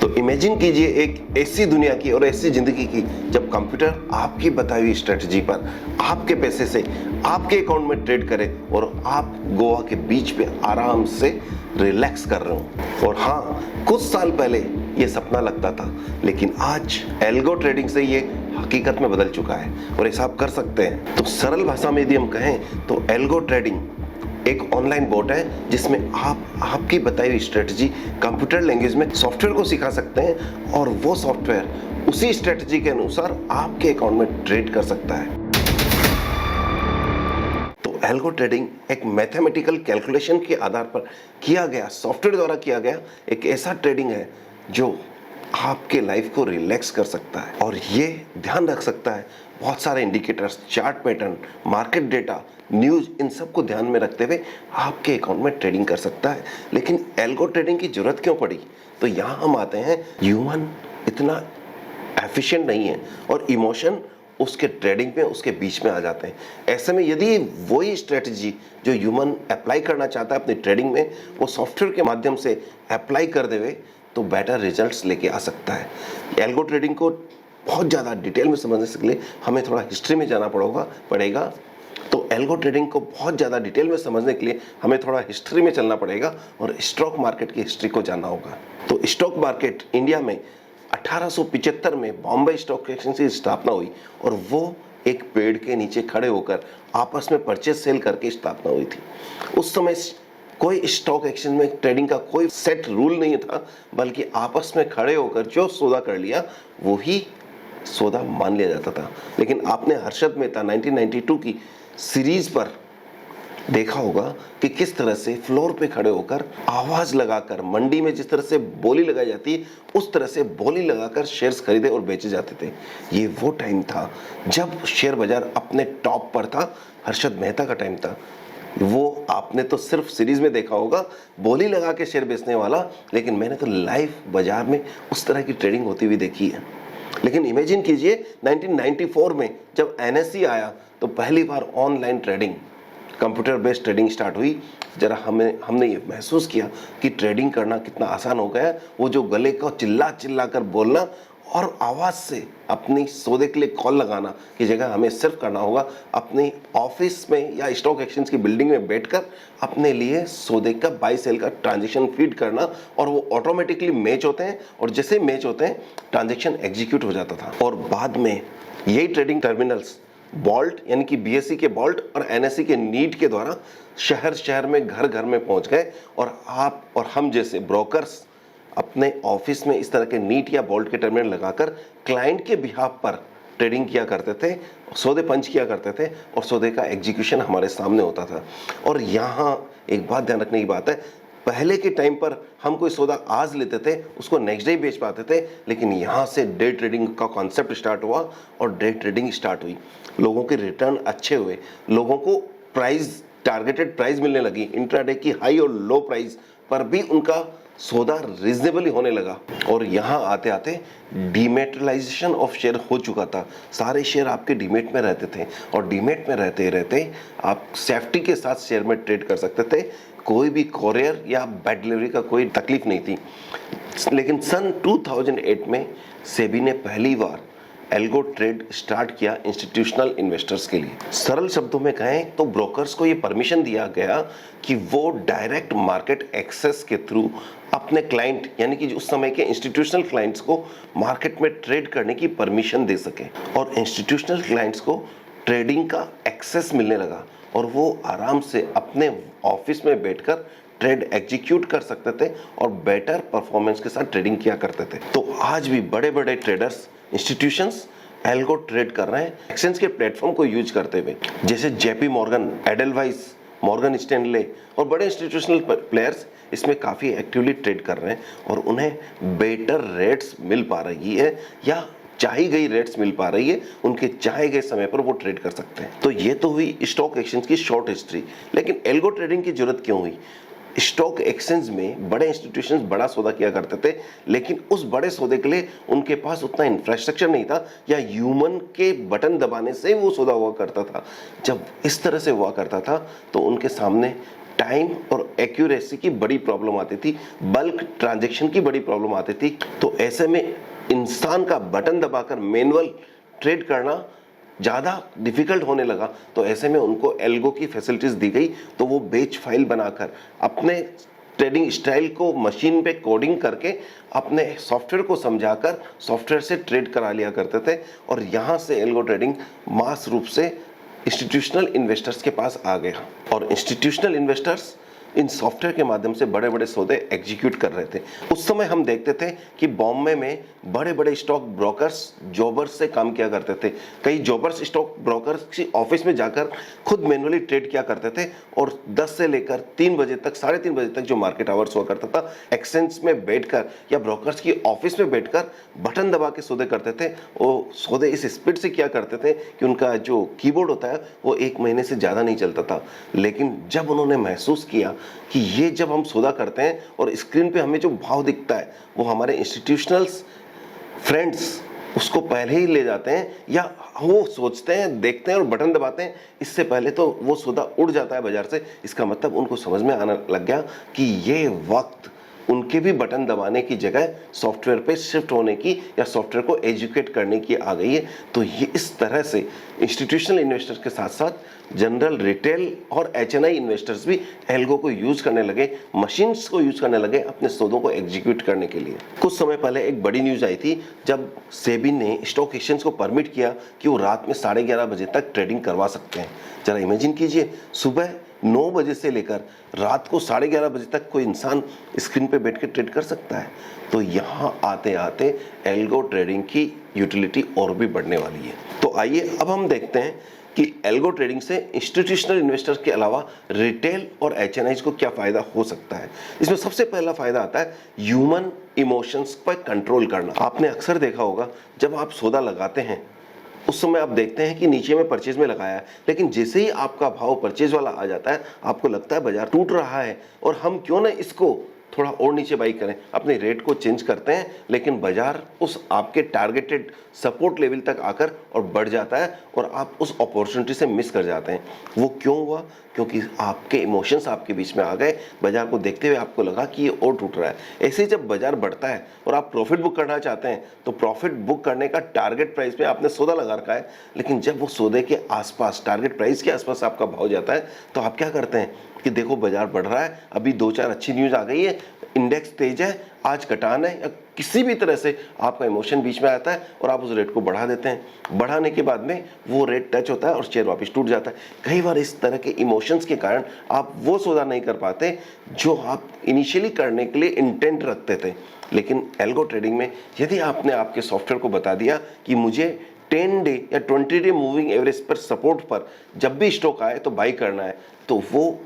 तो इमेजिन कीजिए एक ऐसी दुनिया की और ऐसी जिंदगी की जब कंप्यूटर आपकी बताई हुई स्ट्रेटजी पर आपके पैसे से आपके अकाउंट में ट्रेड करे और आप गोवा के बीच पे आराम से रिलैक्स कर रहे हो। और हाँ, कुछ साल पहले ये सपना लगता था, लेकिन आज एल्गो ट्रेडिंग से ये हकीकत में बदल चुका है और ऐसा आप कर सकते हैं। तो सरल भाषा में यदि हम कहें तो एल्गो ट्रेडिंग एक ऑनलाइन बोट है जिसमें आप आपकी बताई हुई स्ट्रेटजी कंप्यूटर लैंग्वेज में सॉफ्टवेयर को सिखा सकते हैं और वो सॉफ्टवेयर उसी स्ट्रेटजी के अनुसार आपके अकाउंट में ट्रेड कर सकता है। तो एल्गो ट्रेडिंग एक मैथमेटिकल कैलकुलेशन के आधार पर किया गया, सॉफ्टवेयर द्वारा किया गया एक ऐसा ट्रेडिंग है जो आपके लाइफ को रिलैक्स कर सकता है और ये ध्यान रख सकता है बहुत सारे indicators, chart pattern, market data, news, इन सब को ध्यान में रखते हुए आपके अकाउंट में ट्रेडिंग कर सकता है। लेकिन एल्गो ट्रेडिंग की जरूरत क्यों पड़ी? तो यहाँ हम आते हैं, ह्यूमन इतना एफिशिएंट नहीं है और इमोशन उसके ट्रेडिंग में, उसके बीच में आ जाते हैं। ऐसे में यदि वही स्ट्रेटजी जो ह्यूमन अप्लाई करना चाहता है अपनी ट्रेडिंग में, वो सॉफ्टवेयर के माध्यम से अप्लाई कर देवे तो बेटर रिजल्ट्स लेके आ सकता है। एल्गो ट्रेडिंग को बहुत ज़्यादा डिटेल में समझने के लिए हमें थोड़ा हिस्ट्री में जाना पड़ेगा। तो एल्गो ट्रेडिंग को बहुत ज़्यादा डिटेल में समझने के लिए हमें थोड़ा हिस्ट्री में चलना पड़ेगा और स्टॉक मार्केट की हिस्ट्री को जानना होगा। तो स्टॉक मार्केट इंडिया में 1875 में बॉम्बे स्टॉक एक्सचेंज की स्थापना हुई और वो एक पेड़ के नीचे खड़े होकर आपस में परचेज सेल करके स्थापना हुई थी। उस समय कोई स्टॉक एक्सचेंज में ट्रेडिंग का कोई सेट रूल नहीं था, बल्कि आपस में खड़े होकर जो सौदा कर लिया वो ही सौदा मान लिया जाता था। लेकिन आपने हर्षद मेहता 1992 की सीरीज पर देखा होगा कि किस तरह से फ्लोर पे खड़े होकर आवाज लगाकर, मंडी में जिस तरह से बोली लगाई जाती है उस तरह से बोली लगाकर शेयर्स खरीदे और बेचे जाते थे। ये वो टाइम था जब शेयर बाजार अपने टॉप पर था, हर्षद मेहता का टाइम था। वो आपने तो सिर्फ सीरीज में देखा होगा बोली लगा के शेयर बेचने वाला, लेकिन मैंने तो लाइव बाजार में उस तरह की ट्रेडिंग होती हुई देखी है। लेकिन इमेजिन कीजिए 1994 में जब एनएसई आया तो पहली बार online trading, computer based trading start हुई। जरा हमने ये महसूस किया कि ट्रेडिंग करना कितना आसान हो गया है। वो जो गले को चिल्ला चिल्ला कर बोलना और आवाज़ से अपनी सौदे के लिए कॉल लगाना की जगह हमें सिर्फ करना होगा अपनी ऑफिस में या स्टॉक एक्सचेंज की बिल्डिंग में बैठकर अपने लिए सौदे का बाई सेल का ट्रांजेक्शन फीड करना और वो ऑटोमेटिकली मैच होते हैं और जैसे मैच होते हैं ट्रांजेक्शन एग्जीक्यूट हो जाता था। और बाद में यही ट्रेडिंग टर्मिनल्स बॉल्ट यानी कि बीएसई के बॉल्ट और एनएसई के नीट के द्वारा शहर शहर में, घर घर में पहुंच गए और आप और हम जैसे ब्रोकर्स अपने ऑफिस में इस तरह के नीट या बोल्ट के टर्मिनल लगाकर क्लाइंट के बिहाफ पर ट्रेडिंग किया करते थे, सौदे पंच किया करते थे और सौदे का एग्जीक्यूशन हमारे सामने होता था। और यहाँ एक बात ध्यान रखने की बात है, पहले के टाइम पर हम कोई सौदा आज लेते थे उसको नेक्स्ट डे बेच पाते थे, लेकिन यहाँ से डे ट्रेडिंग का कॉन्सेप्ट स्टार्ट हुआ और डे ट्रेडिंग स्टार्ट हुई। लोगों के रिटर्न अच्छे हुए, लोगों को प्राइस, टारगेटेड प्राइस मिलने लगी, इंट्राडे की हाई और लो प्राइस पर भी उनका सौदा रीजनेबली होने लगा। और यहाँ आते आते डीमेटलाइजेशन ऑफ शेयर हो चुका था। सारे शेयर आपके डीमेट में रहते थे और डीमेट में रहते रहते आप सेफ्टी के साथ शेयर में ट्रेड कर सकते थे। कोई भी कोरियर या बैड डिलीवरी का कोई तकलीफ नहीं थी। लेकिन सन 2008 में सेबी ने पहली बार एल्गो ट्रेड स्टार्ट किया इंस्टीट्यूशनल इन्वेस्टर्स के लिए। सरल शब्दों में कहें तो ब्रोकर्स को ये परमिशन दिया गया कि वो डायरेक्ट मार्केट एक्सेस के थ्रू अपने क्लाइंट यानी कि उस समय के इंस्टीट्यूशनल क्लाइंट्स को मार्केट में ट्रेड करने की परमिशन दे सके। और इंस्टीट्यूशनल क्लाइंट्स को ट्रेडिंग का एक्सेस मिलने लगा और वो आराम से अपने ऑफिस में बैठकर ट्रेड एग्जीक्यूट कर सकते थे और बेटर परफॉर्मेंस के साथ ट्रेडिंग किया करते थे। तो आज भी बड़े बड़े ट्रेडर्स, इंस्टीट्यूशंस एल्गो ट्रेड कर रहे हैं एक्सचेंज के प्लेटफॉर्म को यूज करते हुए, जैसे JP Morgan, Edelweiss, Morgan Stanley और बड़े इंस्टीट्यूशनल प्लेयर्स इसमें काफ़ी एक्टिवली ट्रेड कर रहे हैं और उन्हें बेटर रेट्स मिल पा रही है या चाही गई रेट्स मिल पा रही है, उनके चाहे गए समय पर वो ट्रेड कर सकते हैं। तो ये तो हुई स्टॉक एक्सचेंज की शॉर्ट हिस्ट्री। लेकिन एल्गो ट्रेडिंग की जरूरत क्यों हुई? स्टॉक एक्सचेंज में बड़े इंस्टीट्यूशंस बड़ा सौदा किया करते थे, लेकिन उस बड़े सौदे के लिए उनके पास उतना इंफ्रास्ट्रक्चर नहीं था या ह्यूमन के बटन दबाने से वो सौदा हुआ करता था। जब इस तरह से हुआ करता था तो उनके सामने टाइम और एक्यूरेसी की बड़ी प्रॉब्लम आती थी, बल्क ट्रांजैक्शन की बड़ी प्रॉब्लम आती थी। तो ऐसे में इंसान का बटन दबाकर मैनुअल ट्रेड करना ज़्यादा डिफिकल्ट होने लगा। तो ऐसे में उनको एल्गो की फैसिलिटीज दी गई, तो वो बैच फाइल बनाकर अपने ट्रेडिंग स्टाइल को मशीन पे कोडिंग करके अपने सॉफ्टवेयर को समझाकर सॉफ्टवेयर से ट्रेड करा लिया करते थे। और यहाँ से एल्गो ट्रेडिंग मास रूप से इंस्टीट्यूशनल इन्वेस्टर्स के पास आ गया, और इंस्टीट्यूशनल इन्वेस्टर्स इन सॉफ्टवेयर के माध्यम से बड़े बड़े सौदे एग्जीक्यूट कर रहे थे। उस समय हम देखते थे कि बॉम्बे में बड़े बड़े स्टॉक ब्रोकर्स जॉबर्स से काम किया करते थे। कई जॉबर्स स्टॉक ब्रोकर्स की ऑफिस में जाकर खुद मैनुअली ट्रेड किया करते थे, और 10 से लेकर 3 बजे तक, 3:30 बजे तक जो मार्केट आवर्स हुआ करता था, एक्सचेंज में बैठकर या ब्रोकर्स की ऑफिस में बैठकर बटन दबा के सौदे करते थे। वो सौदे इस स्पीड से किया करते थे कि उनका जो कीबोर्ड होता है वो 1 महीने से ज़्यादा नहीं चलता था। लेकिन जब उन्होंने महसूस किया कि ये जब हम सौदा करते हैं और स्क्रीन पे हमें जो भाव दिखता है वो हमारे इंस्टीट्यूशनल्स फ्रेंड्स उसको पहले ही ले जाते हैं, या वो सोचते हैं, देखते हैं और बटन दबाते हैं, इससे पहले तो वो सौदा उड़ जाता है बाजार से। इसका मतलब उनको समझ में आने लग गया कि ये वक्त उनके भी बटन दबाने की जगह सॉफ्टवेयर पे शिफ्ट होने की या सॉफ्टवेयर को एजुकेट करने की आ गई है। तो ये इस तरह से इंस्टीट्यूशनल इन्वेस्टर्स के साथ साथ जनरल रिटेल और HNI इन्वेस्टर्स भी एल्गो को यूज करने लगे, मशीन्स को यूज करने लगे अपने सौदों को एग्जीक्यूट करने के लिए। कुछ समय पहले एक बड़ी न्यूज आई थी जब सेबी ने स्टॉक एक्सचेंज को परमिट किया कि वो रात में 11:30 बजे तक ट्रेडिंग करवा सकते हैं। जरा इमेजिन कीजिए, सुबह 9 बजे से लेकर रात को 11:30 बजे तक कोई इंसान स्क्रीन पे बैठ के ट्रेड कर सकता है। तो यहाँ आते आते एल्गो ट्रेडिंग की यूटिलिटी और भी बढ़ने वाली है। तो आइए अब हम देखते हैं कि एल्गो ट्रेडिंग से इंस्टीट्यूशनल इन्वेस्टर्स के अलावा रिटेल और HNIs को क्या फायदा हो सकता है। इसमें सबसे पहला फायदा आता है ह्यूमन इमोशंस पर कंट्रोल करना। आपने अक्सर देखा होगा जब आप सौदा लगाते हैं उस समय आप देखते हैं कि नीचे में परचेज में लगाया है, लेकिन जैसे ही आपका भाव परचेज वाला आ जाता है आपको लगता है बाजार टूट रहा है और हम क्यों ना इसको थोड़ा और नीचे बाई करें, अपने रेट को चेंज करते हैं, लेकिन बाजार उस आपके टारगेटेड सपोर्ट लेवल तक आकर और बढ़ जाता है और आप उस अपॉर्चुनिटी से मिस कर जाते हैं। वो क्यों हुआ? क्योंकि आपके इमोशंस आपके बीच में आ गए। बाजार को देखते हुए आपको लगा कि ये और टूट रहा है। ऐसे ही जब बाजार बढ़ता है और आप प्रॉफिट बुक करना चाहते हैं तो प्रॉफिट बुक करने का टारगेट प्राइस पे आपने सौदा लगा रखा है, लेकिन जब वो सौदे के आसपास, टारगेट प्राइस के आसपास आपका भाव जाता है तो आप क्या करते हैं कि देखो बाजार बढ़ रहा है, अभी 2-4 अच्छी न्यूज आ गई है, इंडेक्स तेज है, आज कटाना है, या किसी भी तरह से आपका इमोशन बीच में आता है और आप उस रेट को बढ़ा देते हैं। बढ़ाने के बाद में वो रेट टच होता है और शेयर वापस टूट जाता है। कई बार इस तरह के इमोशंस के कारण आप वो सौदा नहीं कर पाते जो आप इनिशियली करने के लिए इंटेंट रखते थे। लेकिन एल्गो ट्रेडिंग में यदि आपने आपके सॉफ्टवेयर को बता दिया कि मुझे 10 डे या 20 डे मूविंग एवरेज पर सपोर्ट पर जब भी स्टॉक आए तो बाई करना है, तो वो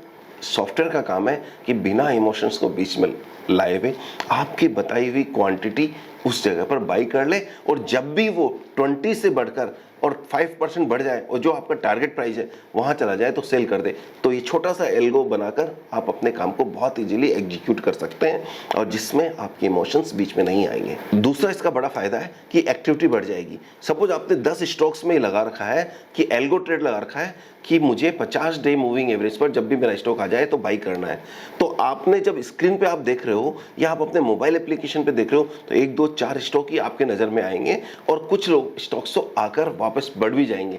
सॉफ्टवेयर का काम है कि बिना इमोशंस को बीच में लाए हुए आपकी बताई हुई क्वांटिटी उस जगह पर बाई कर ले, और जब भी वो 20 से बढ़कर और 5% बढ़ जाए और जो आपका टारगेट प्राइस है वहां चला जाए तो सेल कर दे। तो ये छोटा सा एल्गो बनाकर आप अपने काम को बहुत इजीली एग्जीक्यूट कर सकते हैं और जिसमें आपके इमोशंस बीच में नहीं आएंगे। दूसरा इसका बड़ा फायदा है कि एक्टिविटी बढ़ जाएगी। सपोज आपने 10 स्टॉक्स में लगा रखा है कि एल्गो ट्रेड लगा रखा है कि मुझे 50 डे मूविंग एवरेज पर जब भी मेरा स्टॉक आ जाए तो बाई करना है। तो आपने जब स्क्रीन पे आप देख रहे हो या आप अपने मोबाइल एप्लीकेशन पे देख रहे हो तो 1, 2, 4 स्टॉक ही आपके नज़र में आएंगे और कुछ लोग स्टॉक्स तो आकर वापस बढ़ भी जाएंगे।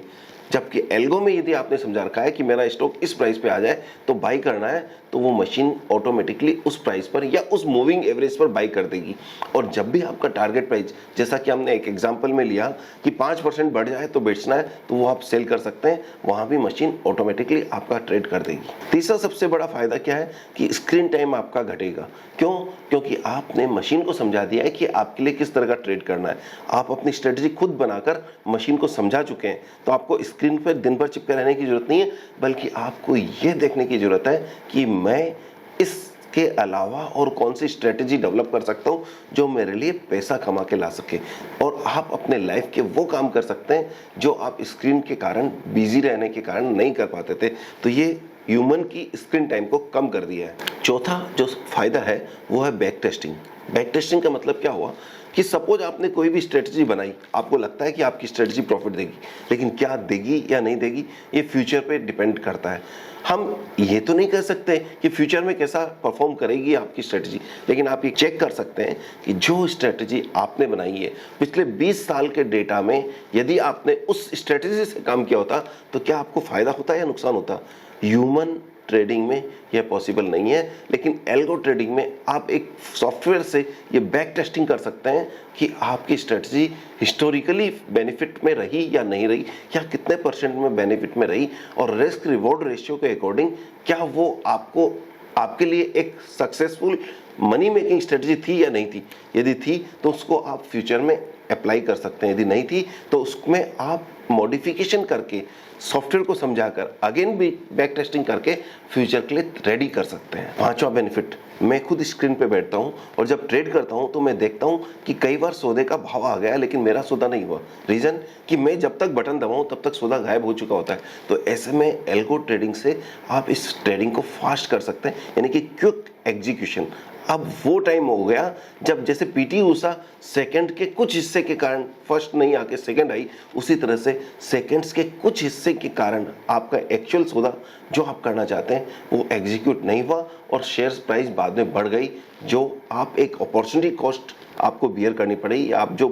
जबकि एल्गो में यदि आपने समझा रखा है कि मेरा स्टॉक इस प्राइस पे आ जाए तो बाई करना है, तो वो मशीन ऑटोमेटिकली उस प्राइस पर या उस मूविंग एवरेज पर बाई कर देगी। और जब भी आपका टारगेट प्राइस, जैसा कि हमने एक एग्जांपल में लिया कि 5% बढ़ जाए तो बेचना है, तो वो आप सेल कर सकते हैं, वहां भी मशीन ऑटोमेटिकली आपका ट्रेड कर देगी। तीसरा सबसे बड़ा फायदा क्या है कि स्क्रीन टाइम आपका घटेगा। क्यों? क्योंकि आपने मशीन को समझा दिया है कि आपके लिए किस तरह का ट्रेड करना है। आप अपनी स्ट्रेटेजी खुद बनाकर मशीन को समझा चुके हैं, तो आपको स्क्रीन पर दिन भर चिपके रहने की जरूरत नहीं है, बल्कि आपको ये देखने की जरूरत है कि मैं इसके अलावा और कौन सी स्ट्रेटेजी डेवलप कर सकता हूं जो मेरे लिए पैसा कमा के ला सके। और आप अपने लाइफ के वो काम कर सकते हैं जो आप स्क्रीन के कारण, बिजी रहने के कारण नहीं कर पाते थे। तो ये ह्यूमन की स्क्रीन टाइम को कम कर दिया है। चौथा जो फायदा है वो है बैक टेस्टिंग। बैक टेस्टिंग का मतलब क्या हुआ कि सपोज आपने कोई भी स्ट्रेटजी बनाई, आपको लगता है कि आपकी स्ट्रेटजी प्रॉफिट देगी, लेकिन क्या देगी या नहीं देगी ये फ्यूचर पे डिपेंड करता है। हम ये तो नहीं कह सकते कि फ्यूचर में कैसा परफॉर्म करेगी आपकी स्ट्रेटजी, लेकिन आप ये चेक कर सकते हैं कि जो स्ट्रेटजी आपने बनाई है पिछले 20 साल के डेटा में, यदि आपने उस स्ट्रेटजी से काम किया होता तो क्या आपको फायदा होता या नुकसान होता। ह्यूमन ट्रेडिंग में यह पॉसिबल नहीं है, लेकिन एल्गो ट्रेडिंग में आप एक सॉफ्टवेयर से ये बैक टेस्टिंग कर सकते हैं कि आपकी स्ट्रेटजी हिस्टोरिकली बेनिफिट में रही या नहीं रही, या कितने परसेंट में बेनिफिट में रही, और रिस्क रिवॉर्ड रेशियो के अकॉर्डिंग क्या वो आपके लिए एक सक्सेसफुल मनी मेकिंग स्ट्रेटजी थी या नहीं थी। यदि थी तो उसको आप फ्यूचर में अप्लाई कर सकते हैं, यदि नहीं थी तो उसमें आप मॉडिफिकेशन करके सॉफ्टवेयर को समझाकर अगेन भी बैक टेस्टिंग करके फ्यूचर के लिए रेडी कर सकते हैं। पांचवा बेनिफिट, मैं खुद स्क्रीन पे बैठता हूं और जब ट्रेड करता हूं तो मैं देखता हूं कि कई बार सौदे का भाव आ गया लेकिन मेरा सौदा नहीं हुआ। रीजन कि मैं जब तक बटन दबाऊं तब तक सौदा गायब हो चुका होता है। तो ऐसे में एल्गो ट्रेडिंग से आप इस ट्रेडिंग को फास्ट कर सकते हैं, यानी कि क्विक एग्जीक्यूशन। अब वो टाइम हो गया जब जैसे पीटी ऊषा सेकंड के कुछ हिस्से के कारण फर्स्ट नहीं आके सेकंड आई, उसी तरह से सेकंड्स के कुछ हिस्से के कारण आपका एक्चुअल सौदा जो आप करना चाहते हैं वो एग्जीक्यूट नहीं हुआ और शेयर्स प्राइस बाद में बढ़ गई, जो आप एक अपॉर्चुनिटी कॉस्ट आपको बियर करनी पड़ी, या आप जो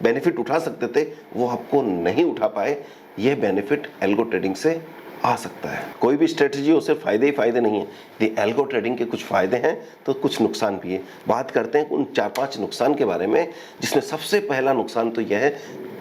बेनिफिट उठा सकते थे वो आपको नहीं उठा पाए। ये बेनिफिट एल्गो ट्रेडिंग से आ सकता है। कोई भी स्ट्रेटजी हो सिर्फ फायदे ही फायदे नहीं है, यदि एल्गो ट्रेडिंग के कुछ फायदे हैं तो कुछ नुकसान भी है। बात करते हैं उन 4-5 नुकसान के बारे में, जिसमें सबसे पहला नुकसान तो यह है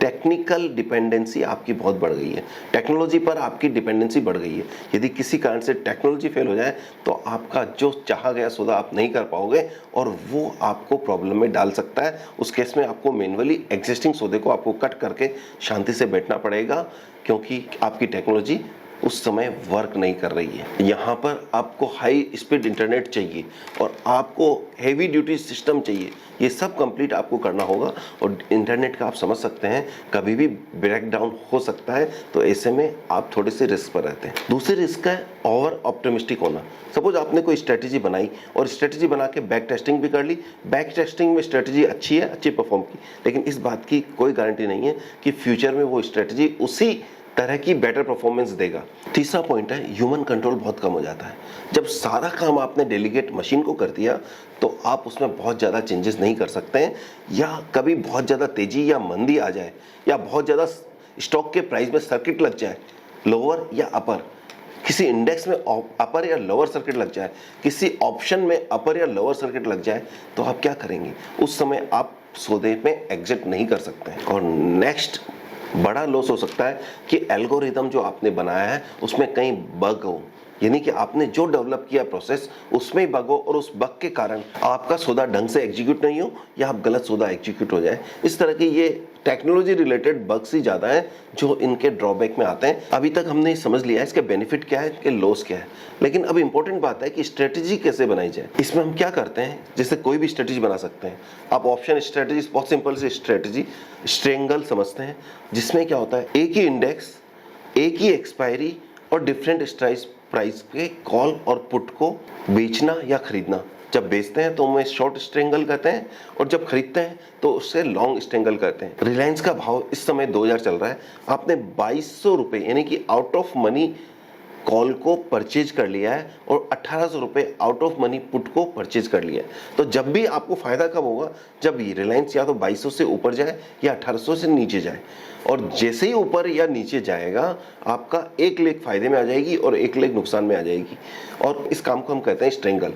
टेक्निकल डिपेंडेंसी आपकी बहुत बढ़ गई है। टेक्नोलॉजी पर आपकी डिपेंडेंसी बढ़ गई है। यदि किसी कारण से टेक्नोलॉजी फेल हो जाए तो आपका जो चाहा गया सौदा आप नहीं कर पाओगे और वो आपको प्रॉब्लम में डाल सकता है। उस केस में आपको मैन्युअली एग्जिस्टिंग सौदे को आपको कट करके शांति से बैठना पड़ेगा, क्योंकि आपकी टेक्नोलॉजी उस समय वर्क नहीं कर रही है। यहाँ पर आपको हाई स्पीड इंटरनेट चाहिए और आपको हेवी ड्यूटी सिस्टम चाहिए। ये सब कंप्लीट आपको करना होगा, और इंटरनेट का आप समझ सकते हैं कभी भी ब्रेक डाउन हो सकता है, तो ऐसे में आप थोड़े से रिस्क पर रहते हैं। दूसरी रिस्क है ओवर ऑप्टिमिस्टिक होना। सपोज आपने कोई स्ट्रेटजी बनाई और स्ट्रेटजी बना के बैक टेस्टिंग भी कर ली, बैक टेस्टिंग में स्ट्रेटजी अच्छी है, अच्छी परफॉर्म की, लेकिन इस बात की कोई गारंटी नहीं है कि फ्यूचर में वो स्ट्रेटजी उसी तरह की बेटर परफॉर्मेंस देगा। तीसरा पॉइंट है ह्यूमन कंट्रोल बहुत कम हो जाता है। जब सारा काम आपने डेलीगेट मशीन को कर दिया तो आप उसमें बहुत ज़्यादा चेंजेस नहीं कर सकते हैं, या कभी बहुत ज़्यादा तेजी या मंदी आ जाए, या बहुत ज़्यादा स्टॉक के प्राइस में सर्किट लग जाए, लोअर या अपर, किसी इंडेक्स में अपर या लोअर सर्किट लग जाए, किसी ऑप्शन में अपर या लोअर सर्किट लग जाए, तो आप क्या करेंगे। उस समय आप सौदे में एग्जिट नहीं कर सकते हैं। और नेक्स्ट बड़ा लॉस हो सकता है कि एल्गोरिदम जो आपने बनाया है उसमें कहीं बग हो, यानी कि आपने जो डेवलप किया प्रोसेस उसमें ही बग हो और उस बग के कारण आपका सौदा ढंग से एग्जीक्यूट नहीं हो या आप गलत सौदा एग्जीक्यूट हो जाए। इस तरह के ये टेक्नोलॉजी रिलेटेड बग्स ही ज़्यादा हैं जो इनके ड्रॉबैक में आते हैं। अभी तक हमने समझ लिया है इसके बेनिफिट क्या है, इसके लॉस क्या है, लेकिन अब इंपॉर्टेंट बात है कि स्ट्रेटजी कैसे बनाई जाए। इसमें हम क्या करते हैं, जैसे कोई भी स्ट्रेटजी बना सकते हैं आप। ऑप्शन स्ट्रेटजी बहुत सिंपल सी स्ट्रेटजी स्ट्रेंगल समझते हैं, जिसमें क्या होता है एक ही इंडेक्स, एक ही एक्सपायरी और डिफरेंट स्ट्राइक प्राइस के कॉल और पुट को बेचना या खरीदना। जब बेचते हैं तो उन्हें शॉर्ट स्ट्रेंगल कहते हैं और जब खरीदते हैं तो उससे लॉन्ग स्ट्रेंगल कहते हैं। रिलायंस का भाव इस समय 2000 चल रहा है, आपने 2200 रुपये यानी कि आउट ऑफ मनी कॉल को परचेज कर लिया है और 1800 रुपये आउट ऑफ मनी पुट को परचेज कर लिया है। तो जब भी आपको फायदा कब होगा, जब ये रिलायंस या तो 2200 से ऊपर जाए या 1800 से नीचे जाए, और जैसे ही ऊपर या नीचे जाएगा आपका एक लेग फायदे में आ जाएगी और एक लेग नुकसान में आ जाएगी, और इस काम को हम कहते हैं स्ट्रेंगल।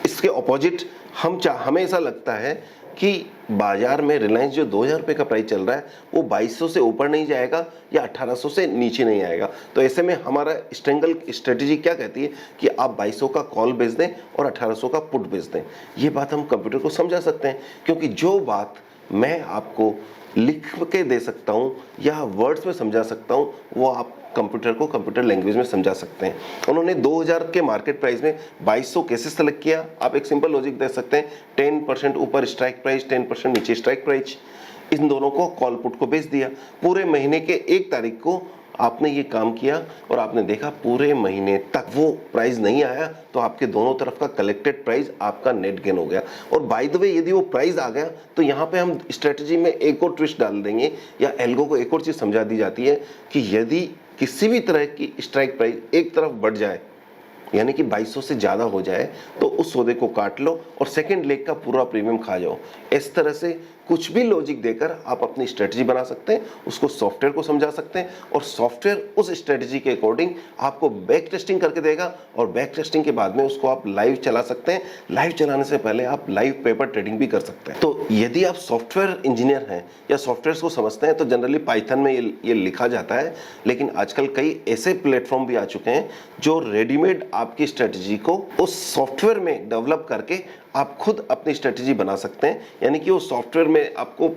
इसके ऑपोजिट हमें ऐसा लगता है कि बाजार में रिलायंस जो 2000 रुपये का प्राइस चल रहा है वो 2200 से ऊपर नहीं जाएगा या 1800 से नीचे नहीं आएगा। तो ऐसे में हमारा स्ट्रेंगल स्ट्रेटेजी क्या कहती है कि आप 2200 का कॉल बेच दें और 1800 का पुट बेच दें। ये बात हम कंप्यूटर को समझा सकते हैं, क्योंकि जो बात मैं आपको लिख के दे सकता हूँ या वर्ड्स में समझा सकता हूँ वो आप कंप्यूटर को कंप्यूटर लैंग्वेज में समझा सकते हैं। उन्होंने 2000 के मार्केट प्राइस में 2200 कैसे सेलेक्ट किया, आप एक सिंपल लॉजिक दे सकते हैं। 10% ऊपर स्ट्राइक प्राइस, 10% नीचे स्ट्राइक प्राइस, इन दोनों को कॉल पुट को बेच दिया। पूरे महीने के 1 तारीख को आपने ये काम किया और आपने देखा पूरे महीने तक वो प्राइस नहीं आया, तो आपके दोनों तरफ का कलेक्टेड प्राइस आपका नेट गेन हो गया। और बाय द वे यदि वो प्राइस आ गया तो यहाँ पे हम स्ट्रेटजी में एक और ट्विस्ट डाल देंगे, या एल्गो को एक और चीज़ समझा दी जाती है कि यदि किसी भी तरह की स्ट्राइक प्राइस एक तरफ बढ़ जाए, यानी कि 2200 से ज़्यादा हो जाए, तो उस सौदे को काट लो और सेकेंड लेग का पूरा प्रीमियम खा जाओ। इस तरह से कुछ भी लॉजिक देकर आप अपनी स्ट्रेटजी बना सकते हैं, उसको सॉफ्टवेयर को समझा सकते हैं और सॉफ्टवेयर उस स्ट्रेटजी के अकॉर्डिंग आपको बैक टेस्टिंग करके देगा और बैक टेस्टिंग के बाद में उसको आप लाइव चला सकते हैं। लाइव चलाने से पहले आप लाइव पेपर ट्रेडिंग भी कर सकते हैं। तो यदि आप सॉफ्टवेयर इंजीनियर हैं या सॉफ्टवेयर को समझते हैं तो जनरली पाइथन में ये लिखा जाता है, लेकिन आजकल कई ऐसे प्लेटफॉर्म भी आ चुके हैं जो रेडीमेड आपकी स्ट्रेटजी को उस सॉफ्टवेयर में डेवलप करके आप खुद अपनी स्ट्रेटजी बना सकते हैं। यानी कि वो सॉफ्टवेयर में आपको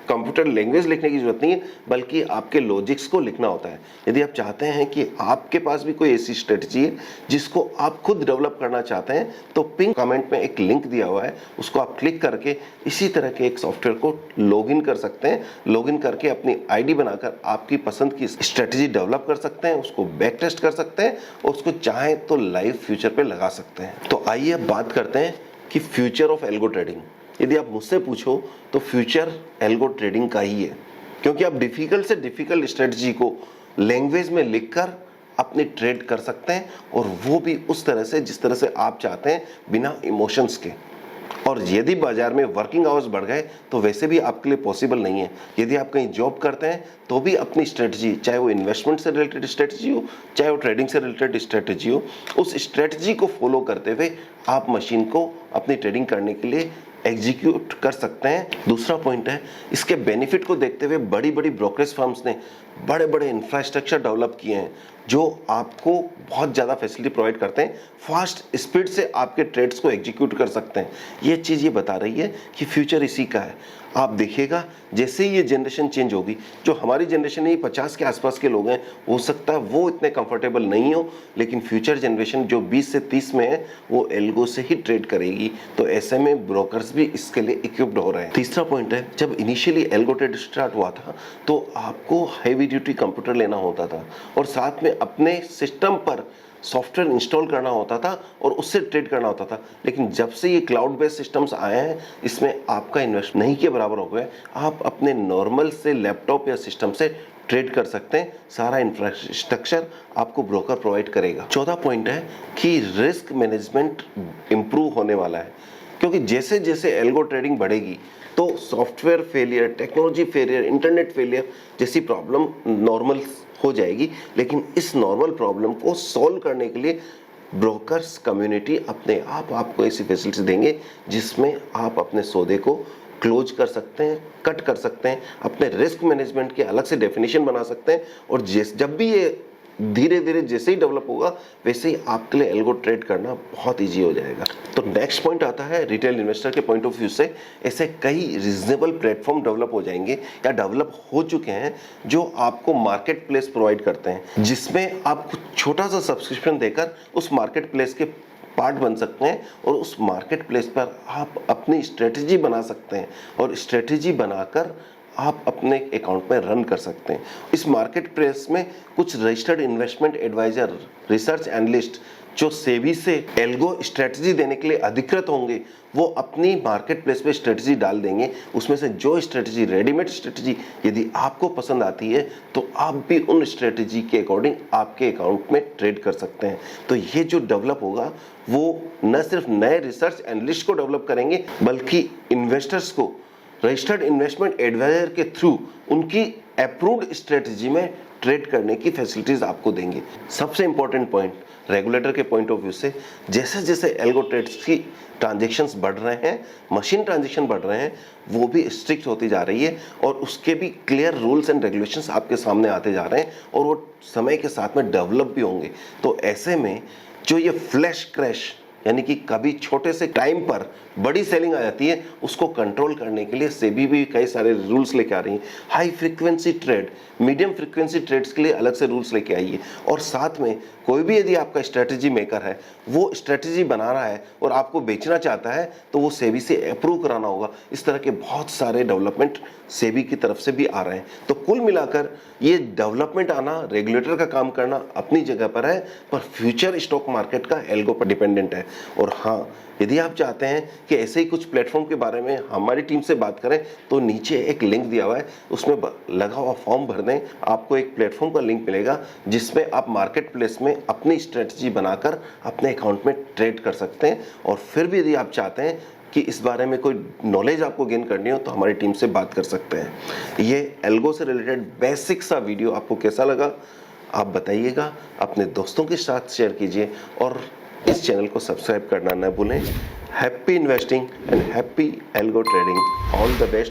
कंप्यूटर लैंग्वेज लिखने की जरूरत नहीं है, बल्कि आपके लॉजिक्स को लिखना होता है। यदि आप चाहते हैं कि आपके पास भी कोई ऐसी स्ट्रेटजी है जिसको आप खुद डेवलप करना चाहते हैं, तो पिन कमेंट में एक लिंक दिया हुआ है, उसको आप क्लिक करके इसी तरह के एक सॉफ्टवेयर को लॉगिन कर सकते हैं। लॉगिन करके अपनी आईडी बनाकर आपकी पसंद की स्ट्रेटजी डेवलप कर सकते हैं, उसको बैक टेस्ट कर सकते हैं और उसको चाहें तो लाइव फ्यूचर पे लगा सकते हैं। तो आइए अब बात करते हैं कि फ्यूचर ऑफ एल्गो ट्रेडिंग। यदि आप मुझसे पूछो तो फ्यूचर एल्गो ट्रेडिंग का ही है, क्योंकि आप डिफिकल्ट से डिफिकल्ट स्ट्रेटजी को लैंग्वेज में लिखकर अपनी ट्रेड कर सकते हैं, और वो भी उस तरह से जिस तरह से आप चाहते हैं, बिना इमोशंस के। और यदि बाजार में वर्किंग आवर्स बढ़ गए तो वैसे भी आपके लिए पॉसिबल नहीं है। यदि आप कहीं जॉब करते हैं तो भी अपनी स्ट्रेटजी, चाहे वो इन्वेस्टमेंट से रिलेटेड स्ट्रेटजी हो, चाहे वो ट्रेडिंग से रिलेटेड स्ट्रेटजी हो, उस स्ट्रेटजी को फॉलो करते हुए आप मशीन को अपनी ट्रेडिंग करने के लिए एग्जीक्यूट कर सकते हैं। दूसरा पॉइंट है, इसके बेनिफिट को देखते हुए बड़ी बड़ी ब्रोकरेज फर्म्स ने बड़े बड़े इंफ्रास्ट्रक्चर डेवलप किए हैं जो आपको बहुत ज़्यादा फैसिलिटी प्रोवाइड करते हैं, फास्ट स्पीड से आपके ट्रेड्स को एग्जीक्यूट कर सकते हैं। ये चीज़ ये बता रही है कि फ्यूचर इसी का है। आप देखिएगा जैसे ही ये जनरेशन चेंज होगी, जो हमारी जनरेशन है 50 के आसपास के लोग हैं, हो सकता है वो इतने कंफर्टेबल नहीं हो, लेकिन फ्यूचर जनरेशन जो 20 से 30 में है वो एल्गो से ही ट्रेड करेगी। तो ऐसे में ब्रोकर्स भी इसके लिए इक्विप्ड हो रहे हैं। तीसरा पॉइंट है, जब इनिशियली एल्गो ट्रेड स्टार्ट हुआ था तो आपको हैवी ड्यूटी कंप्यूटर लेना होता था और साथ में अपने सिस्टम पर सॉफ्टवेयर इंस्टॉल करना होता था और उससे ट्रेड करना होता था। लेकिन जब से ये क्लाउड बेस्ड सिस्टम्स आए हैं, इसमें आपका इन्वेस्ट नहीं के बराबर हो गए। आप अपने नॉर्मल से लैपटॉप या सिस्टम से ट्रेड कर सकते हैं, सारा इंफ्रास्ट्रक्चर आपको ब्रोकर प्रोवाइड करेगा। चौथा पॉइंट है कि रिस्क मैनेजमेंट इंप्रूव होने वाला है, क्योंकि जैसे जैसे एल्गो ट्रेडिंग बढ़ेगी तो software failure, technology failure, internet failure जैसी प्रॉब्लम नॉर्मल हो जाएगी। लेकिन इस नॉर्मल प्रॉब्लम को सॉल्व करने के लिए ब्रोकर्स कम्युनिटी अपने आप आपको ऐसी फैसिलिटी देंगे जिसमें आप अपने सौदे को क्लोज कर सकते हैं, कट कर सकते हैं, अपने रिस्क मैनेजमेंट की अलग से डेफिनेशन बना सकते हैं। और जब भी ये धीरे धीरे जैसे ही डेवलप होगा वैसे ही आपके लिए एल्गो ट्रेड करना बहुत इजी हो जाएगा। तो नेक्स्ट पॉइंट आता है रिटेल इन्वेस्टर के पॉइंट ऑफ व्यू से, ऐसे कई रीजनेबल प्लेटफॉर्म डेवलप हो जाएंगे या डेवलप हो चुके हैं जो आपको मार्केट प्लेस प्रोवाइड करते हैं, जिसमें आप छोटा सा सब्सक्रिप्शन देकर उस मार्केट प्लेस के पार्ट बन सकते हैं और उस मार्केट प्लेस पर आप अपनी स्ट्रेटजी बना सकते हैं और स्ट्रेटजी बनाकर आप अपने अकाउंट में रन कर सकते हैं। इस मार्केट प्लेस में कुछ registered investment adviser, research analyst जो सेबी से एल्गो स्ट्रेटजी देने के लिए अधिकृत होंगे, वो अपनी मार्केट प्लेस पे स्ट्रेटजी डाल देंगे। उसमें से जो स्ट्रेटजी, रेडीमेड स्ट्रेटजी यदि आपको पसंद आती है तो आप भी उन स्ट्रेटजी के अकॉर्डिंग आपके अकाउंट में ट्रेड कर सकते हैं। तो ये जो डेवलप होगा वो न सिर्फ नए रिसर्च एनालिस्ट को डेवलप करेंगे, बल्कि इन्वेस्टर्स को रजिस्टर्ड इन्वेस्टमेंट एडवाइजर के थ्रू उनकी अप्रूव्ड स्ट्रेटजी में ट्रेड करने की फैसिलिटीज आपको देंगे। सबसे इंपॉर्टेंट पॉइंट, रेगुलेटर के पॉइंट ऑफ व्यू से जैसे जैसे एल्गो ट्रेड्स की ट्रांजैक्शंस बढ़ रहे हैं, मशीन ट्रांजैक्शन बढ़ रहे हैं, वो भी स्ट्रिक्ट होती जा रही है और उसके भी क्लियर रूल्स एंड रेगुलेशंस आपके सामने आते जा रहे हैं और वो समय के साथ में डेवलप भी होंगे। तो ऐसे में जो ये फ्लैश क्रैश यानी कि कभी छोटे से टाइम पर बड़ी सेलिंग आ जाती है, उसको कंट्रोल करने के लिए सेबी भी कई सारे रूल्स लेके आ रही है। High frequency trade, medium frequency trades के लिए अलग से रूल्स लेके आई है। और साथ में कोई भी यदि आपका स्ट्रेटजी मेकर है, वो स्ट्रेटजी बना रहा है और आपको बेचना चाहता है, तो वो सेबी से अप्रूव कराना होगा। इस तरह के बहुत सारे डेवलपमेंट सेबी की तरफ से भी आ रहे हैं। तो कुल मिलाकर ये डेवलपमेंट आना, रेगुलेटर का काम करना अपनी जगह पर है, पर फ्यूचर स्टॉक मार्केट का एल्गो पर डिपेंडेंट है। और हाँ, यदि आप चाहते हैं कि ऐसे ही कुछ प्लेटफॉर्म के बारे में हमारी टीम से बात करें, तो नीचे एक लिंक दिया हुआ है, उसमें लगा हुआ फॉर्म भर दें, आपको एक प्लेटफॉर्म का लिंक मिलेगा जिसमें आप मार्केट प्लेस में अपनी स्ट्रेटजी बनाकर अपने अकाउंट में ट्रेड कर सकते हैं। और फिर भी यदि आप चाहते हैं कि इस बारे में कोई नॉलेज आपको गेन करनी हो, तो हमारी टीम से बात कर सकते हैं। ये एल्गो से रिलेटेड बेसिक सा वीडियो आपको कैसा लगा आप बताइएगा, अपने दोस्तों के साथ शेयर कीजिए और इस चैनल को सब्सक्राइब करना न भूलें। Happy investing and happy algo trading, all the best.